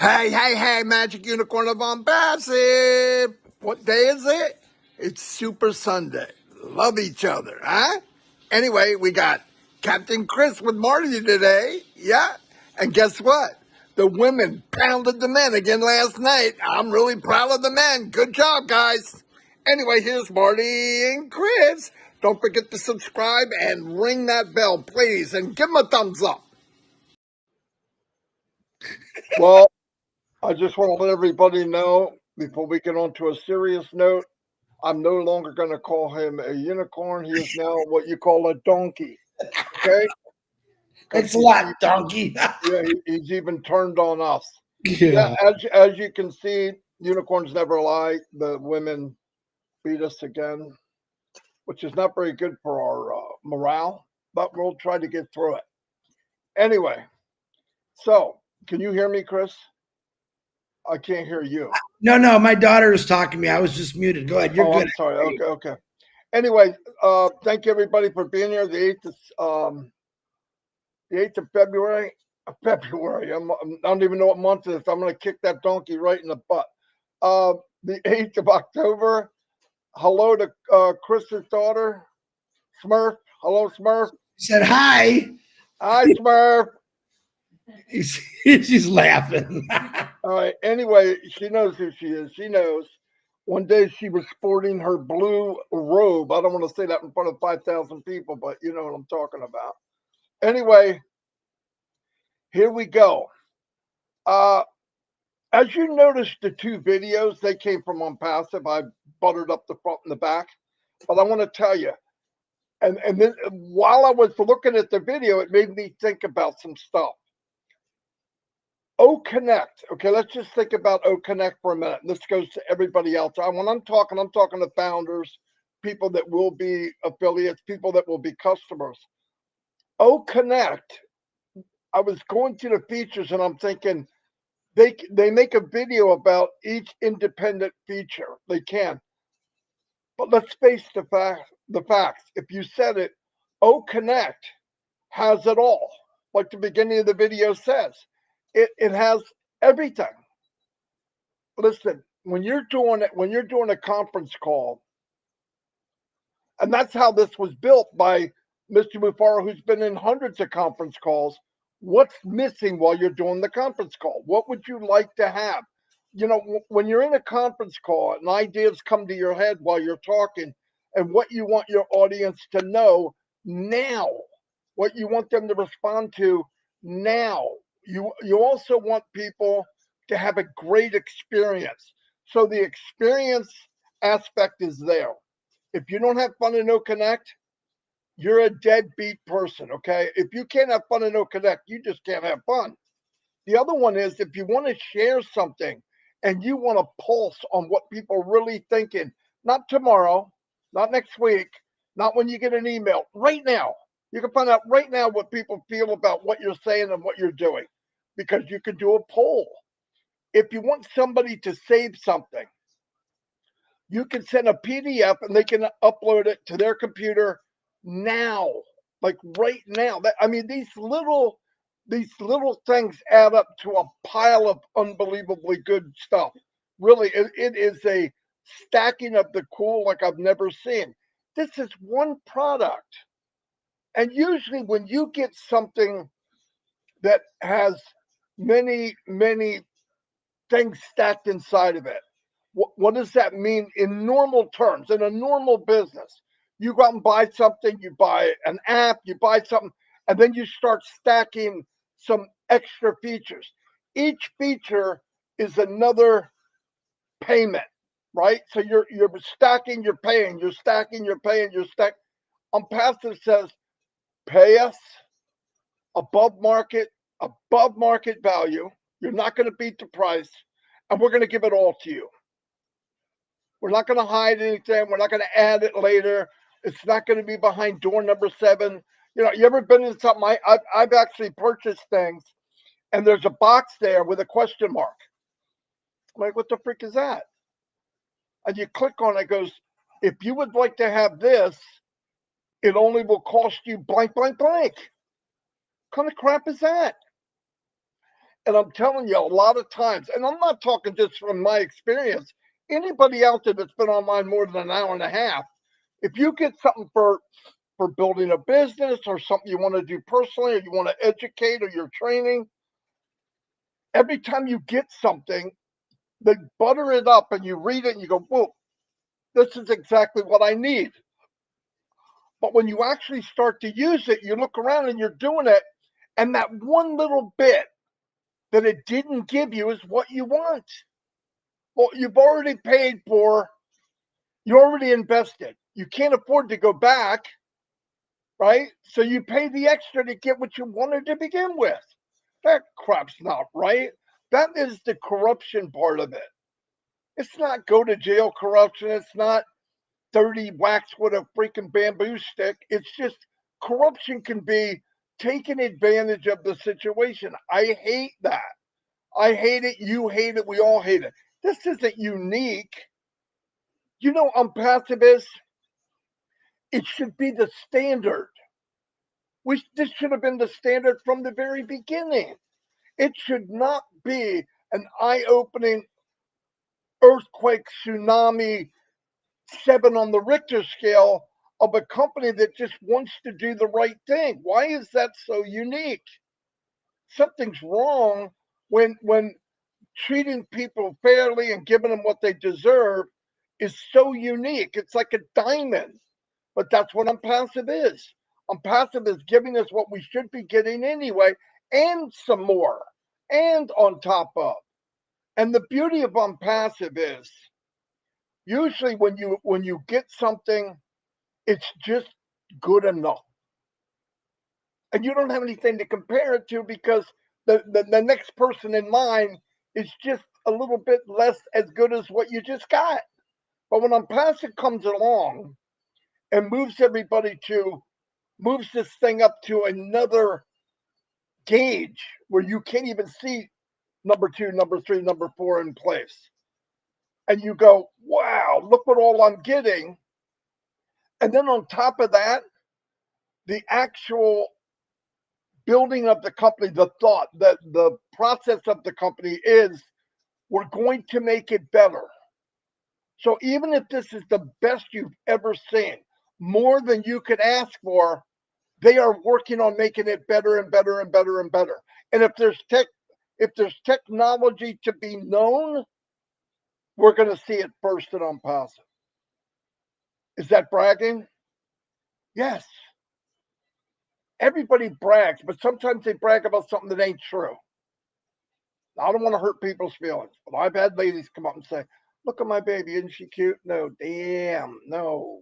Hey, Magic Unicorn of ONPASSIVE. What day is it? It's Super Sunday. Love each other, huh? Anyway, we got Captain Chris with Marty today. Yeah. And guess what? The women pounded the men again last night. I'm really proud of the men. Good job, guys. Anyway, here's Marty and Chris. Don't forget to subscribe and ring that bell, please, and give them a thumbs up. Well, I just want to let everybody know before we get on to a serious note, I'm no longer going to call him a unicorn. He is now what you call a donkey. Okay? Thanks a lot, donkey. Yeah, he's even turned on us. Yeah. As you can see, unicorns never lie. The women beat us again, which is not very good for our morale, but we'll try to get through it. Anyway, so can you hear me, Chris? I can't hear you. No, my daughter is talking to me. I was just muted. Go ahead. You're good. I'm sorry. Okay. Anyway, thank you everybody for being here. The 8th of February. February. I don't even know what month it is. I'm going to kick that donkey right in the butt. The 8th of October. Hello to Chris's daughter, Smurf. Hello, Smurf. He said hi. Hi, Smurf. She's laughing. All right. Anyway, she knows who she is. She knows. One day she was sporting her blue robe. I don't want to say that in front of 5,000 people, but you know what I'm talking about. Anyway, here we go. As you noticed, the two videos, they came from ONPASSIVE. I buttered up the front and the back. But I want to tell you, and then while I was looking at the video, it made me think about some stuff. Connect. Okay, let's just think about Connect for a minute. This goes to everybody else. When I'm talking to founders, people that will be affiliates, people that will be customers. Connect. I was going to the features and I'm thinking they make a video about each independent feature. They can. But let's face the facts. If you said it, Connect has it all. Like the beginning of the video says. It has everything. Listen, when you're doing a conference call, and that's how this was built by Mr. Mufaro, who's been in hundreds of conference calls. What's missing while you're doing the conference call? What would you like to have? You know, when you're in a conference call and ideas come to your head while you're talking, and what you want your audience to know now, what you want them to respond to now. You also want people to have a great experience. So the experience aspect is there. If you don't have fun in Connect, you're a deadbeat person, okay? If you can't have fun in Connect, you just can't have fun. The other one is if you want to share something and you want to pulse on what people are really thinking, not tomorrow, not next week, not when you get an email, right now. You can find out right now what people feel about what you're saying and what you're doing because you can do a poll. If you want somebody to save something, you can send a PDF and they can upload it to their computer now, like right now. I mean, these little things add up to a pile of unbelievably good stuff. Really, it is a stacking of the cool like I've never seen. This is one product. And usually when you get something that has many, many things stacked inside of it, what does that mean in normal terms, in a normal business? You go out and buy something, you buy an app, you buy something, and then you start stacking some extra features. Each feature is another payment, right? So you're stacking, you're paying, you're stacking, you're paying, you're stacking. ONPASSIVE says, pay us above market value. You're not going to beat the price, and we're going to give it all to you. We're not going to hide anything. We're not going to add it later. It's not going to be behind door number 7. You know, you ever been in something? I've actually purchased things, and there's a box there with a question mark. I'm like, what the frick is that? And you click on it, it goes, if you would like to have this, it only will cost you blank, blank, blank. What kind of crap is that? And I'm telling you, a lot of times, and I'm not talking just from my experience, anybody out there that's been online more than an hour and a half, if you get something for building a business or something you want to do personally or you want to educate or you're training, every time you get something, they butter it up and you read it and you go, whoa, this is exactly what I need. But when you actually start to use it, you look around and you're doing it, and that one little bit that it didn't give you is what you want. Well, you've already paid for, you already invested. You can't afford to go back, right? So you pay the extra to get what you wanted to begin with. That crap's not right. That is the corruption part of it. It's not go to jail corruption. It's not 30 whacks with a freaking bamboo stick. It's just corruption can be taking advantage of the situation. I hate that. I hate it. You hate it. We all hate it. This isn't unique. You know, unpassive is, it should be the standard. This should have been the standard from the very beginning. It should not be an eye opening earthquake, tsunami, 7 on the Richter scale of a company that just wants to do the right thing. Why is that so unique? Something's wrong when treating people fairly and giving them what they deserve is so unique. It's like a diamond, but that's what unpassive is. Unpassive is giving us what we should be getting anyway, and some more, and on top of. And the beauty of unpassive is usually when you get something, it's just good enough. And you don't have anything to compare it to because the next person in line is just a little bit less as good as what you just got. But when unpassive comes along and moves this thing up to another gauge where you can't even see number 2, number 3, number 4 in place. And you go, wow, look what all I'm getting. And then on top of that, the actual building of the company, the thought, that the process of the company is we're going to make it better. So even if this is the best you've ever seen, more than you could ask for, they are working on making it better and better and better and better. And if there's technology to be known, we're going to see it first and unpassive. Is that bragging? Yes. Everybody brags, but sometimes they brag about something that ain't true. I don't want to hurt people's feelings, but I've had ladies come up and say, look at my baby, isn't she cute? No, damn, no,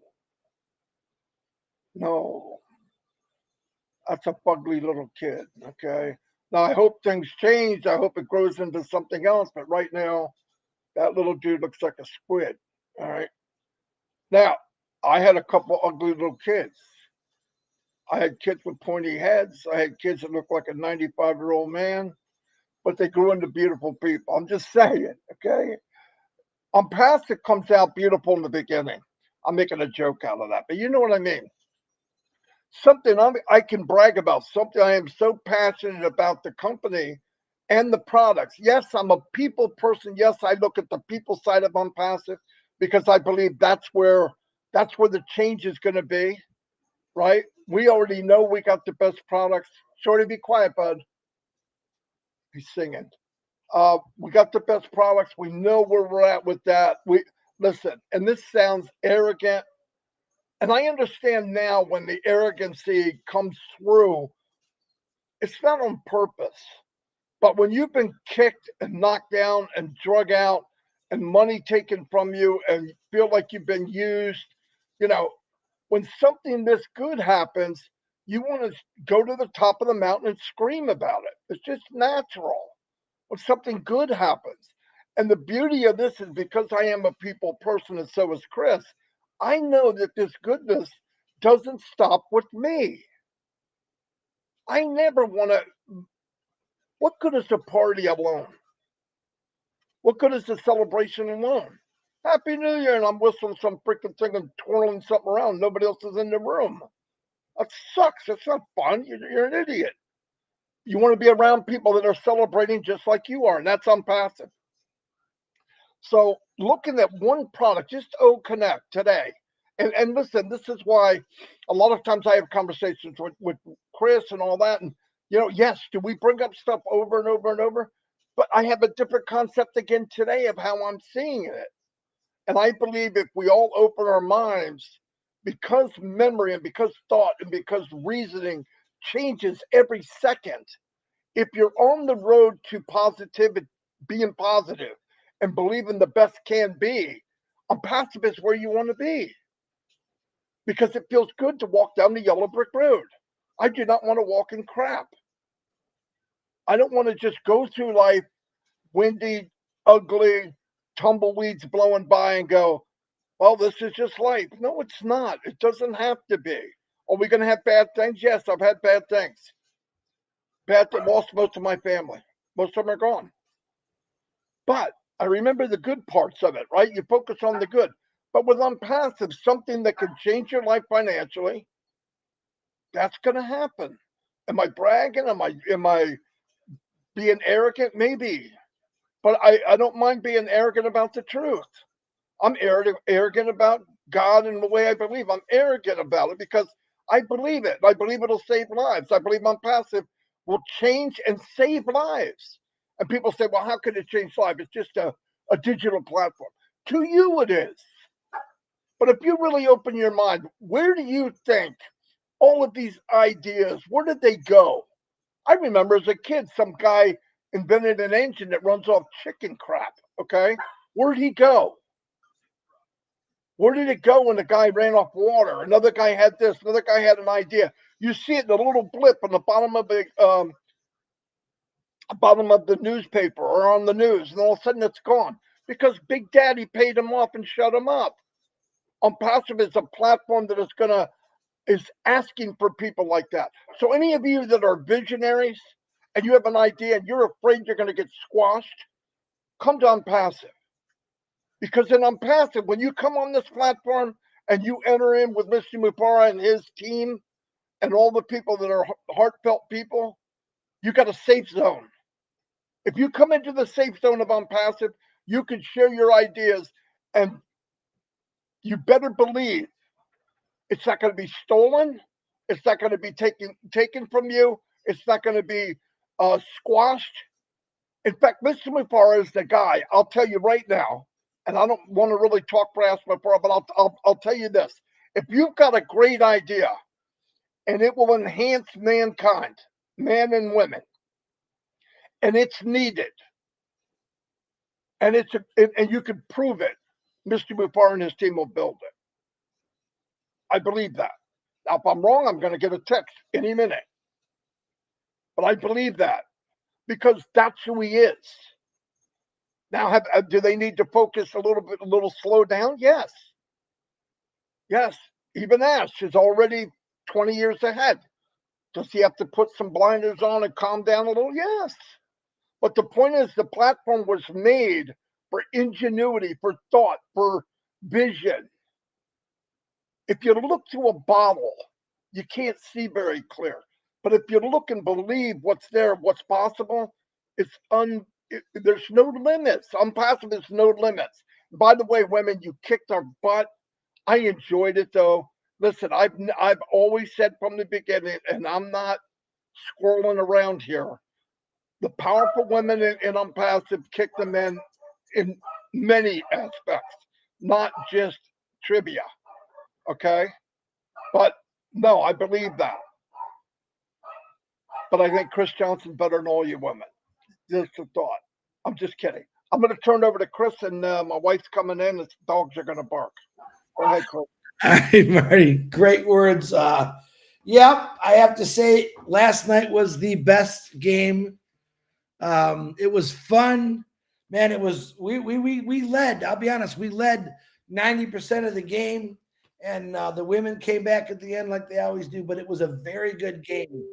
no. That's a ugly little kid, okay? Now, I hope things change. I hope it grows into something else, but right now, that little dude looks like a squid, all right? Now, I had a couple ugly little kids. I had kids with pointy heads. I had kids that looked like a 95-year-old man, but they grew into beautiful people. I'm just saying, okay? Unpassive comes out beautiful in the beginning. I'm making a joke out of that, but you know what I mean. Something I can brag about, something I am so passionate about the company and the products. Yes, I'm a people person. Yes, I look at the people side of Unpassive because I believe that's where the change is going to be, right? We already know we got the best products. Shorty, be quiet, bud. He's singing. We got the best products. We know where we're at with that. We listen, and this sounds arrogant, and I understand now when the arrogancy comes through, it's not on purpose. But when you've been kicked and knocked down and drug out and money taken from you and feel like you've been used, you know, when something this good happens, you want to go to the top of the mountain and scream about it. It's just natural when something good happens. And the beauty of this is because I am a people person and so is Chris, I know that this goodness doesn't stop with me. I never want to. What good is the party alone? What good is the celebration alone? Happy New Year, and I'm whistling some freaking thing and twirling something around. Nobody else is in the room. That sucks. That's not fun. You're an idiot. You want to be around people that are celebrating just like you are, and that's unpassive. So looking at one product, just O Connect today. And listen, this is why a lot of times I have conversations with Chris and all that. And, yes, do we bring up stuff over and over and over? But I have a different concept again today of how I'm seeing it. And I believe if we all open our minds, because memory and because thought and because reasoning changes every second, if you're on the road to positivity, being positive and believing the best can be, passive is where you want to be because it feels good to walk down the yellow brick road. I do not want to walk in crap. I don't want to just go through life windy, ugly, tumbleweeds blowing by and go, well, this is just life. No, it's not. It doesn't have to be. Are we going to have bad things? Yes, I've had bad things. Lost most of my family. Most of them are gone. But I remember the good parts of it, right? You focus on the good. But with unpassive, something that can change your life financially, that's going to happen. Am I bragging? Am I being arrogant? Maybe. But I don't mind being arrogant about the truth. I'm arrogant about God and the way I believe. I'm arrogant about it because I believe it. I believe it'll save lives. I believe unpassive will change and save lives. And people say, well, how could it change lives? It's just a digital platform. To you, it is. But if you really open your mind, where do you think all of these ideas, where did they go? I remember as a kid, some guy invented an engine that runs off chicken crap. Okay. Where'd he go? Where did it go when the guy ran off water? Another guy had this, another guy had an idea. You see it in a little blip on the bottom of the newspaper or on the news, and all of a sudden it's gone because Big Daddy paid him off and shut him up. Unpassive is a platform that is asking for people like that. So any of you that are visionaries and you have an idea and you're afraid you're going to get squashed, come to Unpassive. Because in Unpassive, when you come on this platform and you enter in with Mr. Mupara and his team and all the people that are heartfelt people, you got a safe zone. If you come into the safe zone of Unpassive, you can share your ideas, and you better believe it's not going to be stolen. It's not going to be taken from you. It's not going to be squashed. In fact, Mr. Mupara is the guy. I'll tell you right now, and I don't want to really talk brass Mupara, but I'll tell you this: if you've got a great idea and it will enhance mankind, man and women, and it's needed, and you can prove it, Mr. Mupara and his team will build it. I believe that. Now, if I'm wrong, I'm going to get a text any minute, but I believe that because that's who he is. Now, do they need to focus a little slow down? Yes. Yes. Even Ash is already 20 years ahead. Does he have to put some blinders on and calm down a little? Yes. But the point is, the platform was made for ingenuity, for thought, for vision. If you look through a bottle, you can't see very clear. But if you look and believe what's there, what's possible, there's no limits. Unpassive is no limits. By the way, women, you kicked our butt. I enjoyed it though. Listen, I've always said from the beginning, and I'm not squirreling around here. The powerful women in Unpassive kick the men in many aspects, not just trivia. Okay, but no, I believe that. But I think Chris Johnson better than all you women. Just a thought. I'm just kidding. I'm going to turn it over to Chris, and my wife's coming in. The dogs are going to bark. Go ahead, Chris. All right, Marty. Great words. Yep, I have to say, last night was the best game. It was fun, man. It was we led. I'll be honest, we led 90% of the game, and the women came back at the end like they always do. But it was a very good game.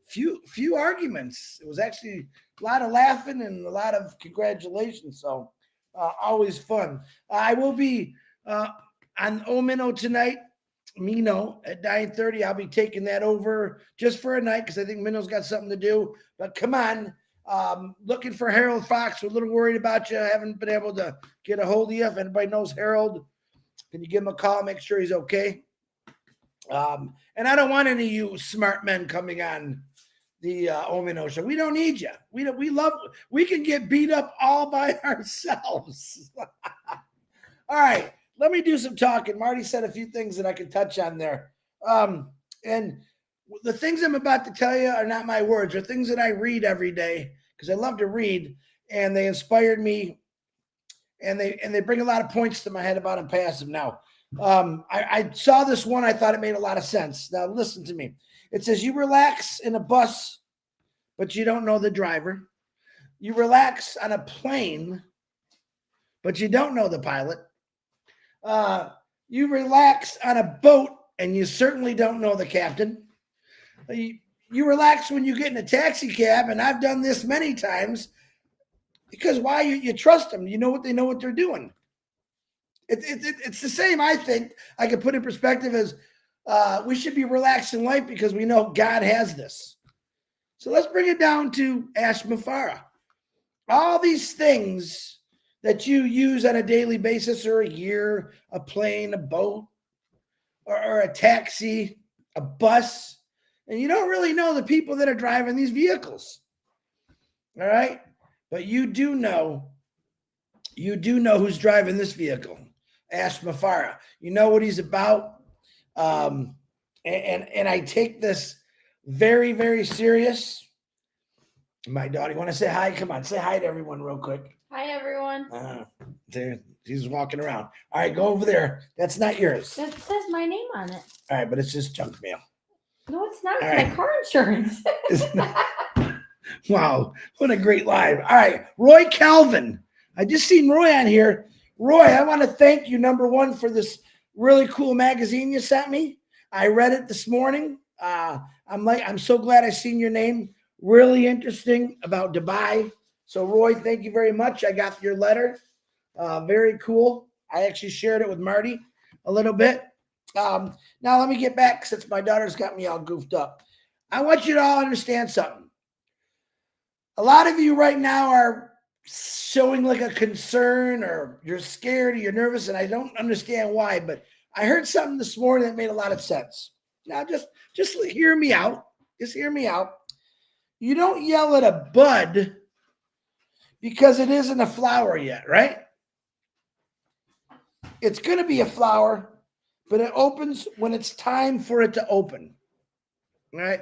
Few arguments. It was actually a lot of laughing and a lot of congratulations. So always fun. I will be on Omino tonight. Mino at 9:30. I'll be taking that over just for a night because I think Mino's got something to do. But come on, looking for Harold Fox. We're a little worried about you. I haven't been able to get a hold of you. If anybody knows Harold, can you give him a call? Make sure he's okay. And I don't want any of you smart men coming on the Omino show. We don't need you. We can get beat up all by ourselves. All right, let me do some talking. Marty said a few things that I can touch on there. And the things I'm about to tell you are not my words. They're things that I read every day because I love to read, and they inspired me, and they bring a lot of points to my head about ONPASSIVE. Now, I saw this one. I thought it made a lot of sense. Now, listen to me. It says, you relax in a bus, but you don't know the driver. You relax on a plane, but you don't know the pilot. You relax on a boat, and you certainly don't know the captain. You relax when you get in a taxi cab, and I've done this many times, because why? You trust them. You know what they're doing. It's the same, I think, I could put in perspective as we should be relaxed in life because we know God has this. So let's bring it down to Ashmafara. All these things that you use on a daily basis, or a year, a plane, a boat, or a taxi, a bus, and you don't really know the people that are driving these vehicles. All right? But you do know who's driving this vehicle. Ashmafara. You know what he's about. And I take this very, very serious. My daughter, you want to say hi? Come on, say hi to everyone real quick. Hi, everyone. There, she's walking around. All right, go over there. That's not yours. It says my name on it. All right, but it's just junk mail. No, it's not. All It's right. my car insurance. Wow, what a great live. All right, Roy Calvin. I just seen Roy on here. Roy, I want to thank you, number one, for this really cool magazine you sent me. I read it this morning. I'm so glad I seen your name. Really interesting about Dubai. So, Roy, thank you very much. I got your letter. Very cool. I actually shared it with Marty a little bit. Now, let me get back since my daughter's got me all goofed up. I want you to all understand something. A lot of you right now are showing like a concern, or you're scared, or you're nervous, and I don't understand why, but I heard something this morning that made a lot of sense. Now, just hear me out. Just hear me out. You don't yell at a bud because it isn't a flower yet, right? It's going to be a flower, but it opens when it's time for it to open. All right?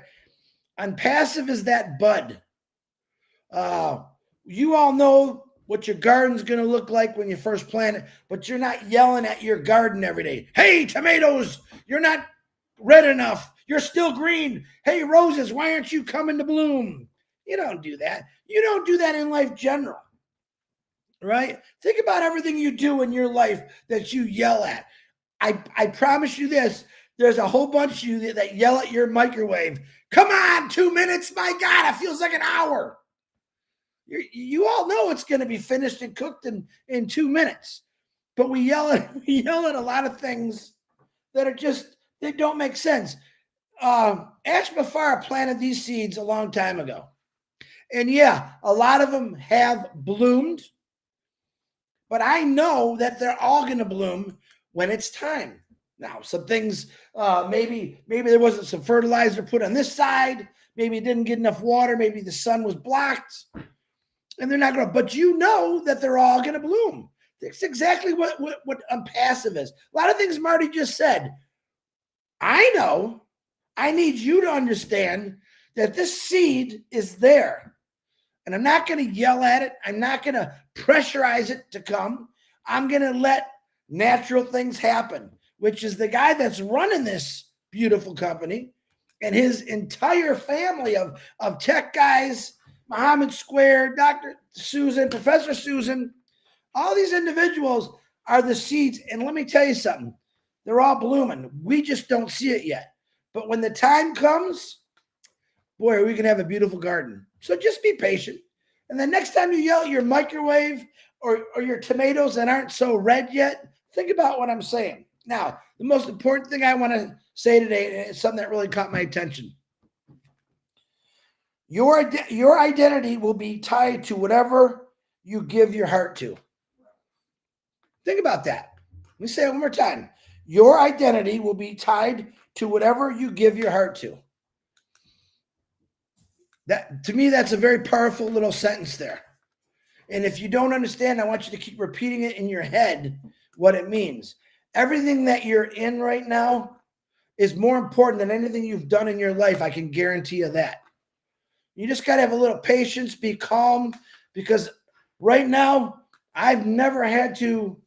ONPASSIVE is that bud. You all know what your garden's going to look like when you first plant it, but you're not yelling at your garden every day. Hey, tomatoes, you're not red enough. You're still green. Hey, roses, why aren't you coming to bloom? You don't do that. You don't do that in life general, right? Think about everything you do in your life that you yell at. I promise you this. There's a whole bunch of you that yell at your microwave. Come on, 2 minutes. My God, it feels like an hour. You all know it's going to be finished and cooked in 2 minutes. But we yell at a lot of things that are just, they don't make sense. Ashmafara planted these seeds a long time ago. And yeah, a lot of them have bloomed. But I know that they're all going to bloom when it's time. Now, some things, maybe there wasn't some fertilizer put on this side. Maybe it didn't get enough water. Maybe the sun was blocked. And they're not going to, but you know that they're all going to bloom. That's exactly what ONPASSIVE is. A lot of things Marty just said. I know. I need you to understand that this seed is there. And I'm not going to yell at it. I'm not going to pressurize it to come. I'm going to let natural things happen, which is the guy that's running this beautiful company and his entire family of tech guys, Muhammad Square, Dr. Susan, Professor Susan, all these individuals are the seeds. And let me tell you something. They're all blooming. We just don't see it yet. But when the time comes, boy, are we going to have a beautiful garden. So just be patient. And the next time you yell at your microwave or your tomatoes that aren't so red yet, think about what I'm saying. Now, the most important thing I want to say today, and it's something that really caught my attention. Your identity will be tied to whatever you give your heart to. Think about that. Let me say it one more time. Your identity will be tied to whatever you give your heart to. That, to me, that's a very powerful little sentence there. And if you don't understand, I want you to keep repeating it in your head what it means. Everything that you're in right now is more important than anything you've done in your life. I can guarantee you that. You just got to have a little patience, be calm, because right now, I've never had to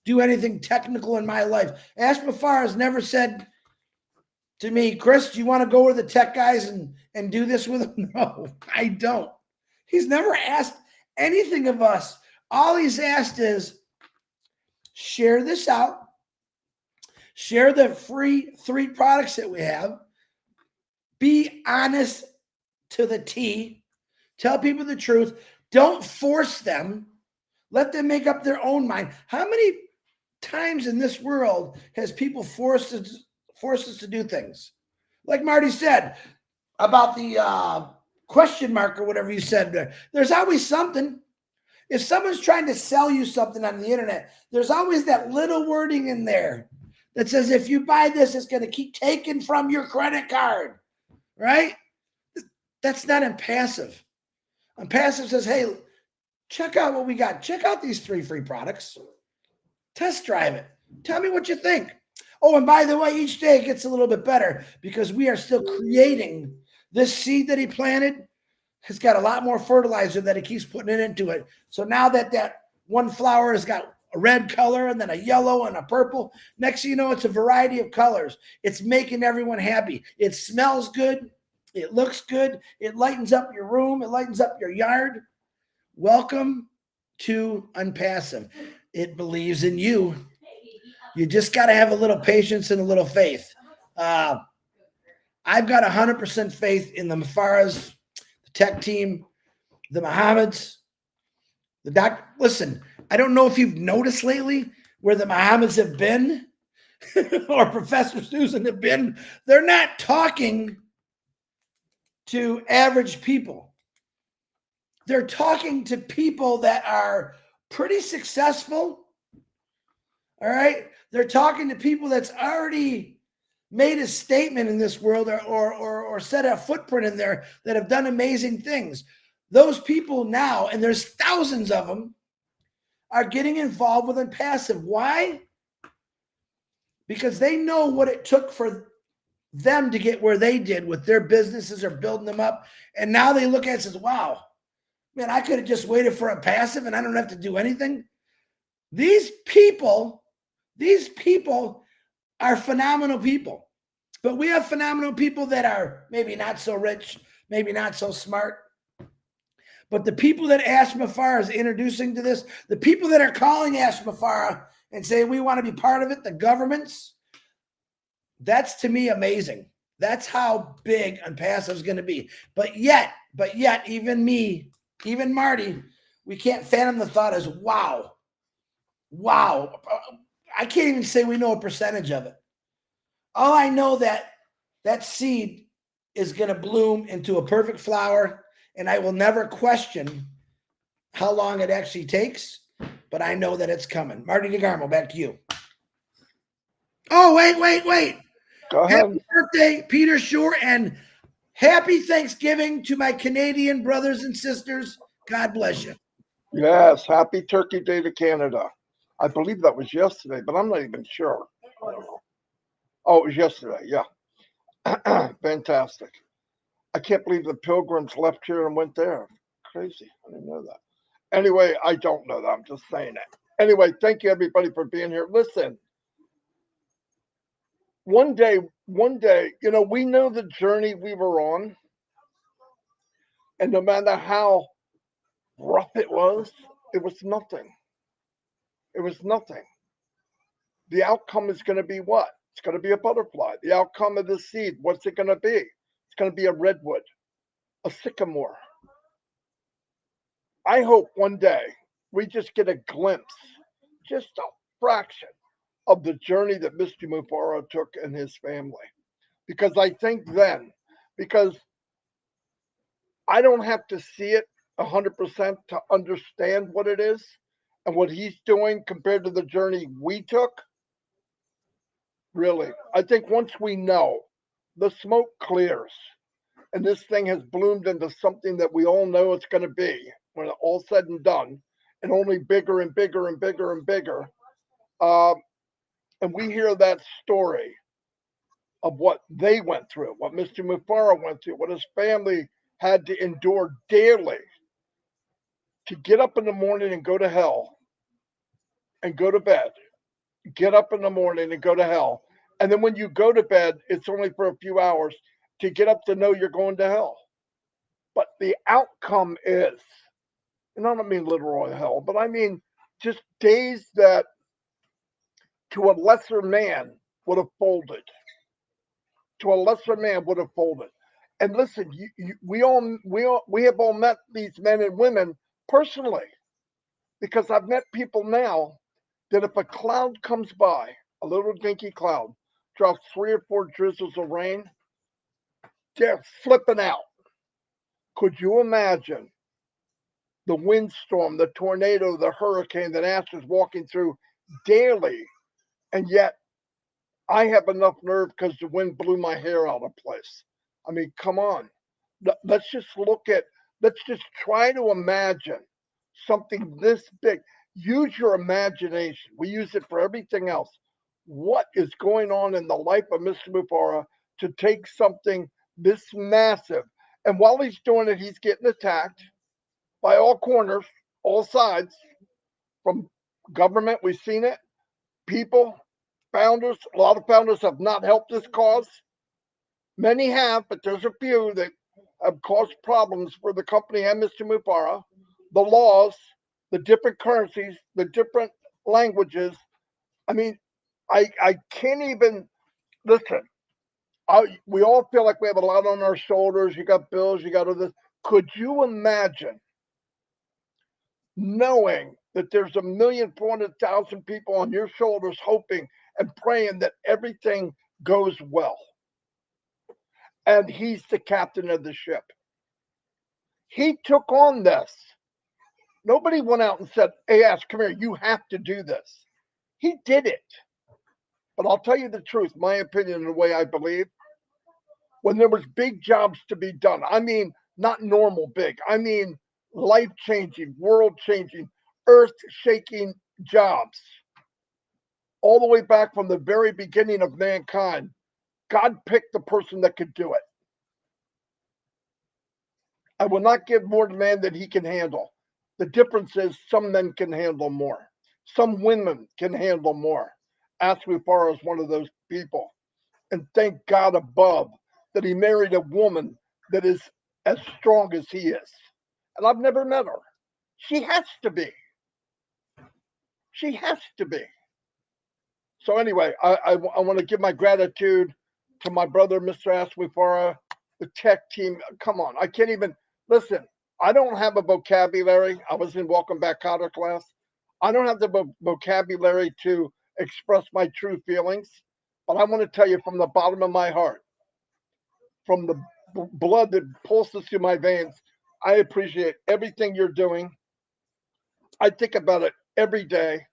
do anything technical in my life. Ash Mafar has never said to me, Chris, do you want to go with the tech guys and do this with them? No, I don't. He's never asked anything of us. All he's asked is share this out, share the free 3 products that we have, be honest to the T, tell people the truth, don't force them, let them make up their own mind. How many times in this world has people forced us to do things? Like Marty said about the question mark or whatever you said there. There's always something. If someone's trying to sell you something on the internet, there's always that little wording in there that says, if you buy this, it's going to keep taking from your credit card, right? That's not impassive. Impassive says, hey, check out what we got. Check out these 3 free products. Test drive it. Tell me what you think. Oh, and by the way, each day it gets a little bit better because we are still creating this seed that he planted. Has got a lot more fertilizer that he keeps putting it into it. So now that one flower has got a red color and then a yellow and a purple, next thing you know, it's a variety of colors. It's making everyone happy. It smells good. It looks good. It lightens up your room. It lightens up your yard. Welcome to ONPASSIVE. It believes in you. You just got to have a little patience and a little faith. I've got 100% faith in the Mafaras, the tech team, the Mohammeds, the doc. Listen, I don't know if you've noticed lately where the Mohammeds have been or Professor Susan have been. They're not talking to average people. They're talking to people that are pretty successful. All right. They're talking to people that's already made a statement in this world or set a footprint in there that have done amazing things. Those people now, and there's thousands of them, are getting involved with ONPASSIVE. Why? Because they know what it took for them to get where they did with their businesses or building them up. And now they look at it and says, wow, man, I could have just waited for ONPASSIVE and I don't have to do anything. These people are phenomenal people. But we have phenomenal people that are maybe not so rich, maybe not so smart. But the people that Ash Mafara is introducing to this, the people that are calling Ash Mafara and saying we want to be part of it, the governments, that's to me amazing. That's how big ONPASSIVE is going to be. But yet, even me, even Marty, we can't fathom the thought as wow. I can't even say we know a percentage of it. All I know that seed is going to bloom into a perfect flower, and I will never question how long it actually takes, but I know that it's coming. Marty Degarmo, back to you. Oh, wait. Go ahead. Happy birthday, Peter Shore, and happy Thanksgiving to my Canadian brothers and sisters. God bless you. Yes, happy Turkey Day to Canada. I believe that was yesterday, but I'm not even sure. I don't know. Oh, it was yesterday. Yeah. Fantastic. I can't believe the Pilgrims left here and went there. Crazy. I didn't know that. Anyway, I don't know that. I'm just saying it. Anyway, thank you everybody for being here. Listen, one day, we know the journey we were on. And no matter how rough it was nothing. It was nothing. The outcome is going to be what? It's going to be a butterfly. The outcome of the seed, what's it going to be? It's going to be a redwood, a sycamore. I hope one day we just get a glimpse, just a fraction of the journey that Mr. Mufara took and his family. Because I think then, because I don't have to see it 100% to understand what it is and what he's doing compared to the journey we took. Really, I think once we know, the smoke clears and this thing has bloomed into something that we all know it's going to be when it's all said and done, and only bigger and bigger and bigger and bigger. Uh, and we hear that story of what they went through, what Mr. Mufara went through, what his family had to endure daily to get up in the morning and go to hell and go to bed. Get up in the morning and go to hell. And then when you go to bed, it's only for a few hours to get up to know you're going to hell. But the outcome is, and I don't mean literal hell, but I mean just days that to a lesser man would have folded. To a lesser man would have folded. And listen, we have all met these men and women personally, because I've met people now that if a cloud comes by, a little dinky cloud, drops 3 or 4 drizzles of rain, they're flipping out. Could you imagine the windstorm, the tornado, the hurricane that Ash is walking through daily, and yet I have enough nerve because the wind blew my hair out of place. I mean, come on. Let's just let's just try to imagine something this big. Use your imagination. We use it for everything else. What is going on in the life of Mr. Mufara to take something this massive? And while he's doing it, he's getting attacked by all corners, all sides, from government. We've seen it. People, founders, a lot of founders have not helped this cause. Many have, but there's a few that have caused problems for the company and Mr. Mufara. The laws, the different currencies, the different languages. I mean, I can't even listen. We all feel like we have a lot on our shoulders. You got bills, you got all this. Could you imagine knowing that there's 1,400,000 people on your shoulders hoping and praying that everything goes well? And he's the captain of the ship. He took on this. Nobody went out and said, "Hey, Ash, come here. You have to do this." He did it. But I'll tell you the truth, my opinion, and the way I believe, when there was big jobs to be done, I mean, not normal big, I mean, life-changing, world-changing, earth-shaking jobs, all the way back from the very beginning of mankind, God picked the person that could do it. I will not give more to man than he can handle. The difference is some men can handle more. Some women can handle more. Aswifara is one of those people. And thank God above that he married a woman that is as strong as he is. And I've never met her. She has to be. She has to be. So anyway, I want to give my gratitude to my brother, Mr. Aswifara, the tech team. Come on, I can't even listen. I don't have a vocabulary. I was in Welcome Back Cotter class. I don't have the vocabulary to express my true feelings, but I want to tell you from the bottom of my heart, from the blood that pulses through my veins, I appreciate everything you're doing. I think about it every day,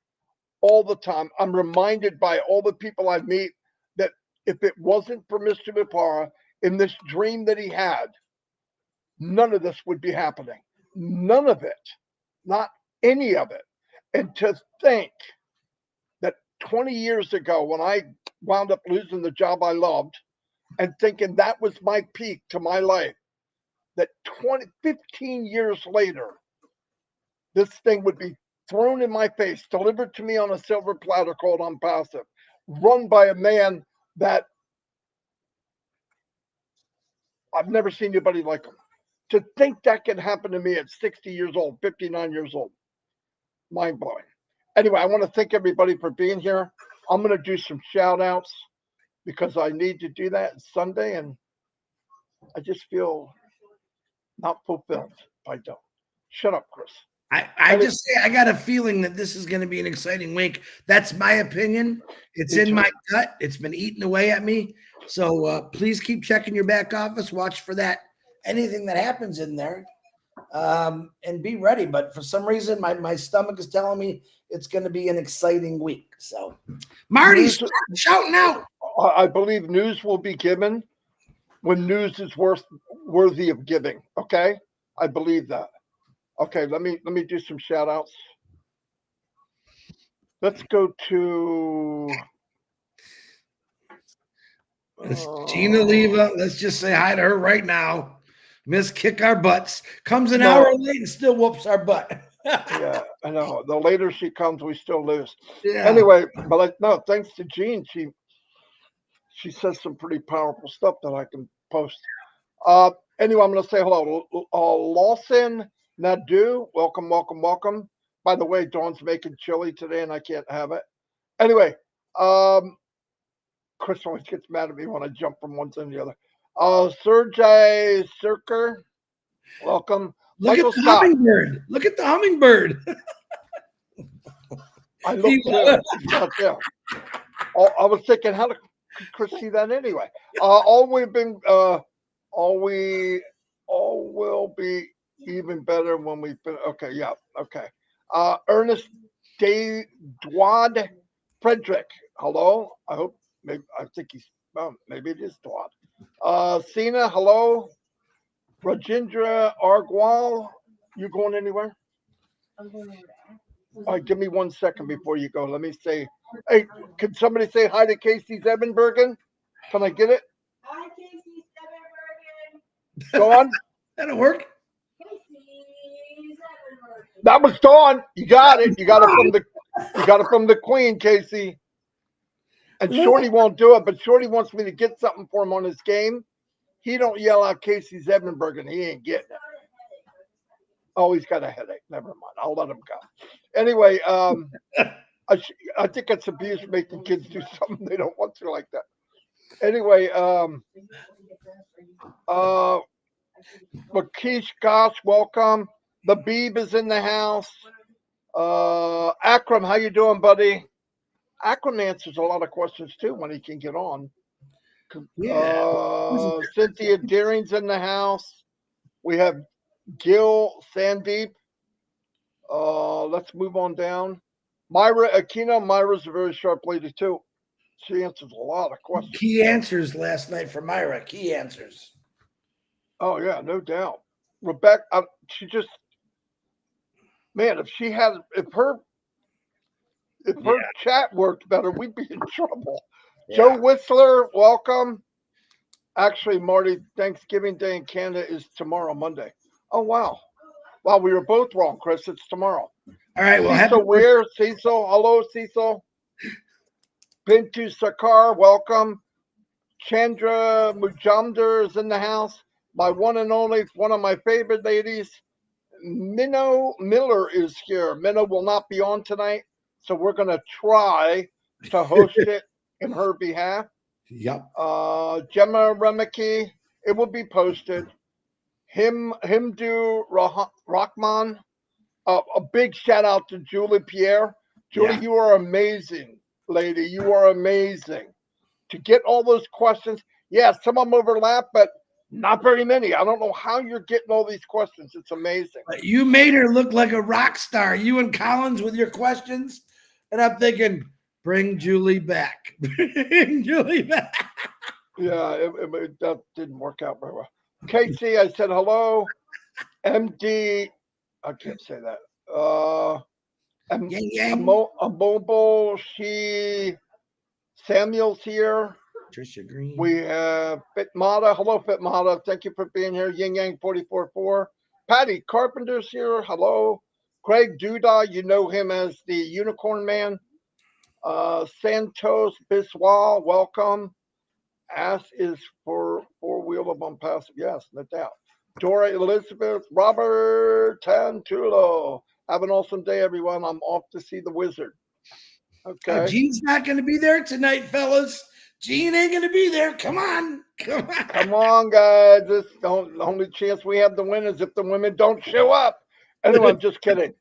all the time. I'm reminded by all the people I meet that if it wasn't for Mr. Mufara in this dream that he had, none of this would be happening. None of it. Not any of it. And to think that 20 years ago, when I wound up losing the job I loved and thinking that was my peak to my life, that 15 years later, this thing would be thrown in my face, delivered to me on a silver platter called ONPASSIVE, run by a man that I've never seen anybody like him. To think that can happen to me at 60 years old, 59 years old, mind blowing. Anyway, I want to thank everybody for being here. I'm going to do some shout outs because I need to do that Sunday, and I just feel not fulfilled if I don't. Shut up, Chris. I just say I got a feeling that this is going to be an exciting week. That's my opinion. It's in my gut. It's been eating away at me. So please keep checking your back office. Watch for that. Anything that happens in there, and be ready. But for some reason, my stomach is telling me it's going to be an exciting week. So, Marty, shouting out. I believe news will be given when news is worthy of giving. Okay, I believe that. Okay, let me do some shout outs. Let's go to Gina Leva. Let's just say hi to her right now. Miss Kick Our Butts comes an hour late and still whoops our butt. Yeah, I know. The later she comes, we still lose. Yeah. Anyway, but no, thanks to Jean, she says some pretty powerful stuff that I can post. Anyway, I'm going to say hello. Lawson Nadu, welcome, welcome, welcome. By the way, Dawn's making chili today, and I can't have it. Anyway, Chris always gets mad at me when I jump from one to the other. Sergey Cirker, welcome. Look Michael at the Scott. hummingbird. Look at the hummingbird. I look too. He's not there. I was thinking, how did Chris see that anyway? All will be even better when we finish. Okay, yeah, okay. Ernest Dwad Frederick, hello. I hope, I think maybe it is Dwad. Sina, hello. Rajendra Argwal, you going anywhere? I'm going over there. All right, give me 1 second before you go. Let me say, hey, can somebody say hi to Casey Zevenbergen? Can I get it? Hi, Casey Zevenbergen. Go on. That'll work. Casey Zevenbergen. That was Dawn. You got it. You got it from the Queen, Casey. And Shorty won't do it, but Shorty wants me to get something for him on his game. He don't yell out Casey Zevenbergen. He ain't getting it. Oh, he's got a headache. Never mind. I'll let him go. Anyway, I think it's abuse making kids do something they don't want to like that. Anyway, Lakesh Goss, welcome. The Beeb is in the house. Akram, how you doing, buddy? Akram answers a lot of questions too when he can get on. Yeah. Cynthia Deering's in the house. We have Gil Sandeep. Let's move on down. Myra Aquino. Myra's a very sharp lady too. She answers a lot of questions. Key answers last night for Myra. Key answers. Oh yeah, no doubt. Rebecca, she just, man, if her chat worked better, we'd be in trouble. Yeah. Joe Whistler, welcome. Actually, Marty, Thanksgiving Day in Canada is tomorrow, Monday. Oh wow. Wow, we were both wrong, Chris. It's tomorrow. All right. Well, Cecil, hello, Cecil. Pintu Sakar, welcome. Chandra Mujamdar is in the house. My one and only, one of my favorite ladies, Minnow Miller is here. Minnow will not be on tonight, so we're going to try to host it in her behalf. Yep. Gemma Remeke, it will be posted. Himdu Rahman, a big shout out to Julie Pierre. Julie, you are amazing, lady. You are amazing. To get all those questions, some of them overlap, but not very many. I don't know how you're getting all these questions. It's amazing. You made her look like a rock star. You and Collins with your questions. And I'm thinking, bring Julie back. Bring Julie back. Yeah, that didn't work out very well. Casey, I said hello. MD, I can't say that. Mobile, Samuel's here. Trisha Green. We have Fitmata. Hello, Fitmata. Thank you for being here. Yin Yang 44.4. Patty Carpenter's here. Hello. Craig Duda, you know him as the Unicorn Man. Santos Biswal, welcome. Ass is for four-wheel of ONPASSIVE. Yes, no doubt. Dora Elizabeth, Robert Tantulo. Have an awesome day, everyone. I'm off to see the wizard. Okay. Gene's not going to be there tonight, fellas. Gene ain't going to be there. Come on. Come on, guys. The only chance we have to win is if the women don't show up. Anyway, I'm just kidding.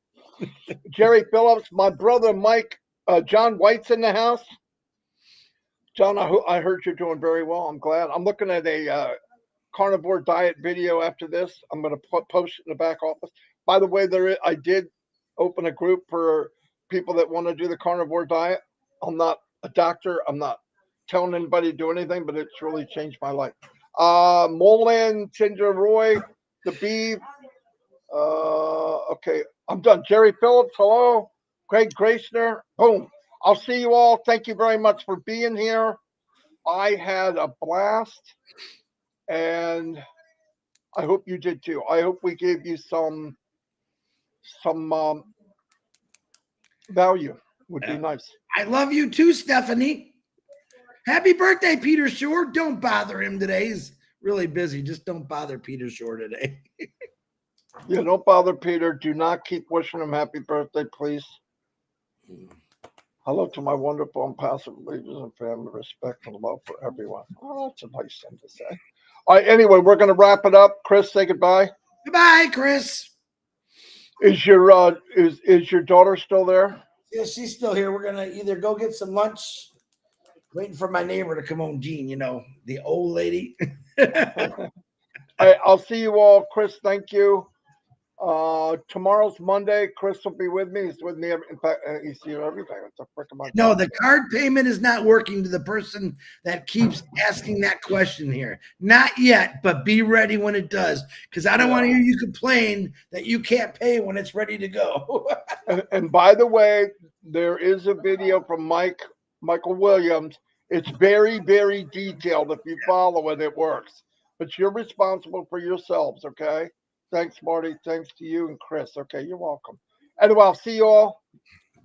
Jerry Phillips, my brother Mike, John White's in the house. John, I heard you're doing very well. I'm glad. I'm looking at a carnivore diet video after this. I'm going to post it in the back office. By the way, I did open a group for people that want to do the carnivore diet. I'm not a doctor. I'm not telling anybody to do anything, but it's really changed my life. Molan, Tinder Roy, the Beeve. Okay, I'm done. Jerry Phillips, hello. Craig Gracner, boom. I'll see you all. Thank you very much for being here. I had a blast, and I hope you did too. I hope we gave you some value. Would be nice. I love you too, Stephanie. Happy birthday, Peter Shore. Don't bother him today. He's really busy. Just don't bother Peter Shore today. Yeah, don't bother Peter. Do not keep wishing him happy birthday, please. Hello to my wonderful and passive leaders and family, respect and love for everyone. Oh, that's a nice thing to say. All right, anyway, we're going to wrap it up. Chris, say goodbye. Goodbye, Chris. Is your is your daughter still there? Yeah, she's still here. We're gonna either go get some lunch, waiting for my neighbor to come home, Jean, you know, the old lady. All right, I'll see you all. Chris, thank you. Tomorrow's Monday. Chris will be with me. He's with me. In fact, he's here everything. It's a freaking my No, the card payment is not working to the person that keeps asking that question here. Not yet, but be ready when it does, because I don't want to hear you complain that you can't pay when it's ready to go. and by the way, there is a video from Michael Williams. It's very, very detailed. If you follow it, it works. But you're responsible for yourselves, okay? Thanks, Marty. Thanks to you and Chris. Okay, you're welcome. Anyway, I'll see you all,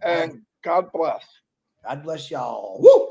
and God bless. God bless y'all. Woo!